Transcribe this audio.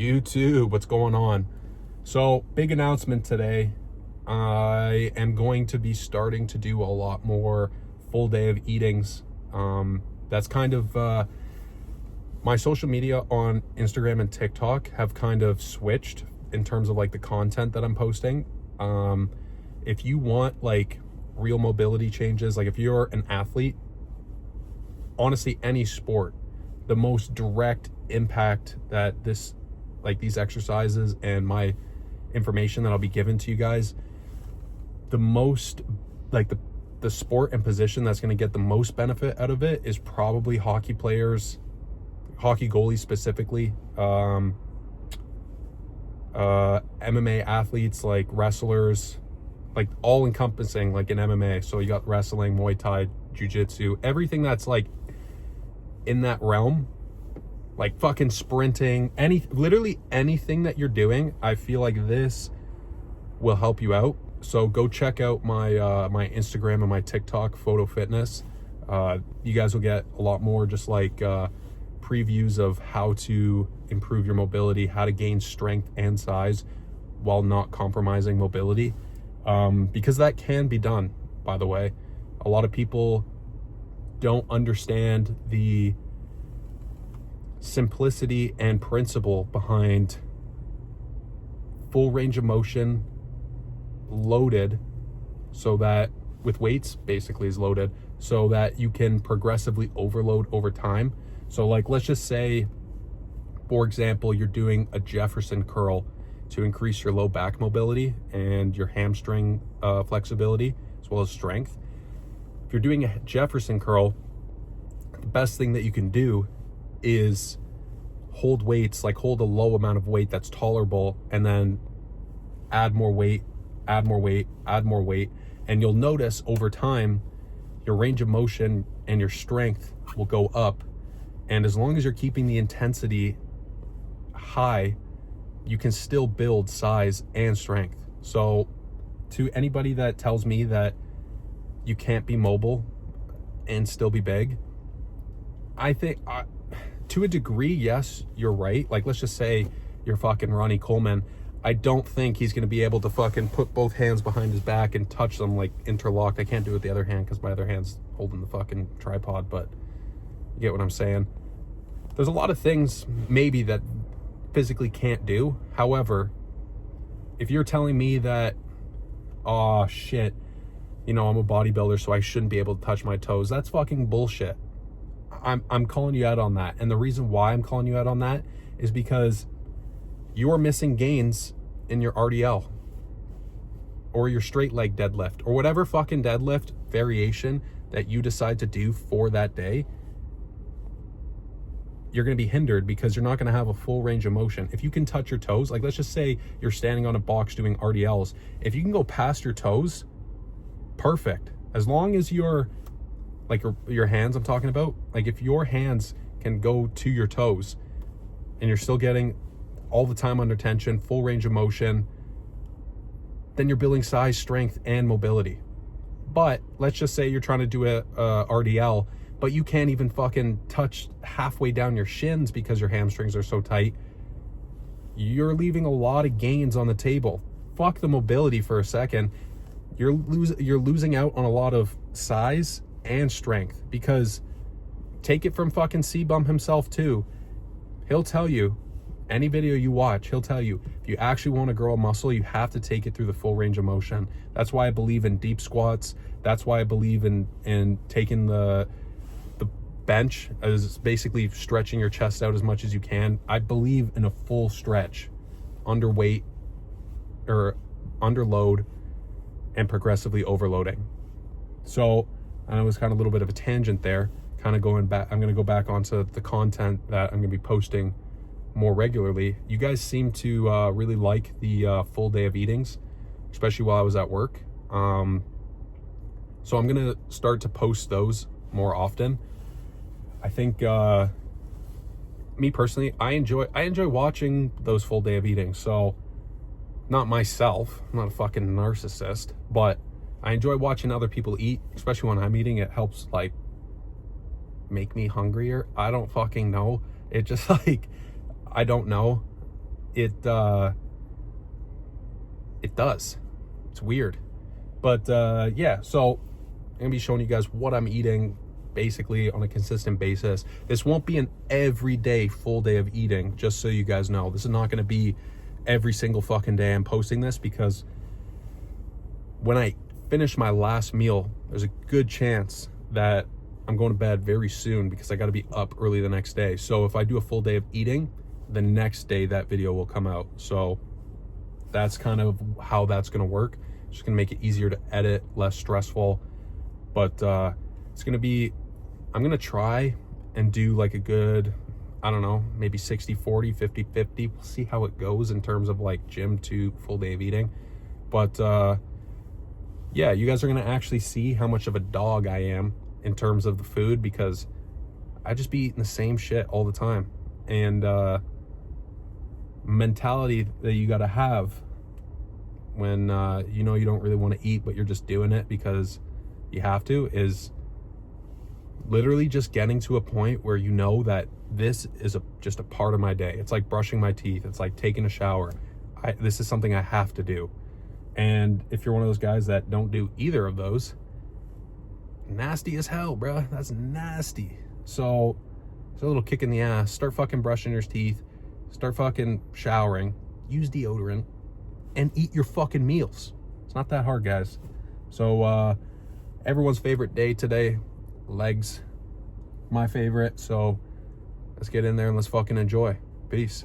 YouTube, what's going on? So, big announcement today. I am going to be starting to do a lot more full day of eatings. That's kind of my social media on Instagram and TikTok have kind of switched in terms of like the content that I'm posting. If you want like real mobility changes, like if you're an athlete, honestly, any sport, the most direct impact that these exercises and my information that I'll be giving to you guys, the most like the sport and position that's going to get the most benefit out of it is probably hockey players, hockey goalies specifically, MMA athletes, like wrestlers, like all encompassing, like in MMA. So you got wrestling, Muay Thai, jiu-jitsu, everything that's like in that realm, like fucking sprinting, literally anything that you're doing. I feel like this will help you out. So go check out my my Instagram and my TikTok, Photo Fitness. You guys will get a lot more just like previews of how to improve your mobility, how to gain strength and size while not compromising mobility, because that can be done, by the way. A lot of people don't understand the simplicity and principle behind full range of motion loaded, so that with weights basically is loaded so that you can progressively overload over time. So like, let's just say, for example, you're doing a Jefferson curl to increase your low back mobility and your hamstring flexibility as well as strength. If you're doing a Jefferson curl, the best thing that you can do is hold weights, like hold a low amount of weight that's tolerable, and then add more weight, add more weight, add more weight. And you'll notice over time, your range of motion and your strength will go up. And as long as you're keeping the intensity high, you can still build size and strength. So to anybody that tells me that you can't be mobile and still be big, I think to a degree, yes, you're right. Like, let's just say you're fucking Ronnie Coleman. I don't think he's going to be able to fucking put both hands behind his back and touch them like interlocked. I can't do it with the other hand because my other hand's holding the fucking tripod, but you get what I'm saying. There's a lot of things maybe that physically can't do. However, if you're telling me that, oh shit, I'm a bodybuilder, so I shouldn't be able to touch my toes, that's fucking bullshit. I'm calling you out on that. And the reason why I'm calling you out on that is because you're missing gains in your RDL or your straight leg deadlift or whatever fucking deadlift variation that you decide to do for that day. You're going to be hindered because you're not going to have a full range of motion. If you can touch your toes, like let's just say you're standing on a box doing RDLs. If you can go past your toes, perfect. As long as you're like your hands, I'm talking about, like if your hands can go to your toes and you're still getting all the time under tension, full range of motion, then you're building size, strength, and mobility. But let's just say you're trying to do a RDL, but you can't even fucking touch halfway down your shins because your hamstrings are so tight. You're leaving a lot of gains on the table. Fuck the mobility for a second. You're losing out on a lot of size and strength, because take it from fucking C-Bum himself too. He'll tell you, any video you watch, he'll tell you, if you actually want to grow a muscle, you have to take it through the full range of motion. That's why I believe in deep squats. That's why I believe in taking the bench as basically stretching your chest out as much as you can. I believe in a full stretch, underweight or underload, and progressively overloading. So I know it was kind of a little bit of a tangent there, kind of going back. I'm going to go back onto the content that I'm going to be posting more regularly. You guys seem to really like the full day of eatings, especially while I was at work. So I'm going to start to post those more often. I think me personally, I enjoy watching those full day of eating. So not myself, I'm not a fucking narcissist, but I enjoy watching other people eat, especially when I'm eating. It helps like make me hungrier. I don't fucking know. It just like, I don't know. it does. It's weird. But yeah, so I'm gonna be showing you guys what I'm eating basically on a consistent basis. This won't be an everyday full day of eating, just so you guys know. This is not gonna be every single fucking day I'm posting this, because when I finish my last meal, there's a good chance that I'm going to bed very soon, because I got to be up early the next day. So if I do a full day of eating, the next day that video will come out. So that's kind of how that's going to work. It's just going to make it easier to edit, less stressful. But it's going to be, I'm going to try and do like a good, I don't know, maybe 60-40, 50-50. We'll see how it goes in terms of like gym to full day of eating. But yeah, you guys are going to actually see how much of a dog I am in terms of the food, because I just be eating the same shit all the time. And mentality that you got to have when you know you don't really want to eat, but you're just doing it because you have to, is literally just getting to a point where you know that this is just a part of my day. It's like brushing my teeth. It's like taking a shower. This is something I have to do. And if you're one of those guys that don't do either of those, nasty as hell, bruh. That's nasty. So it's a little kick in the ass. Start fucking brushing your teeth. Start fucking showering. Use deodorant. And eat your fucking meals. It's not that hard, guys. So everyone's favorite day today, legs. My favorite. So let's get in there and let's fucking enjoy. Peace.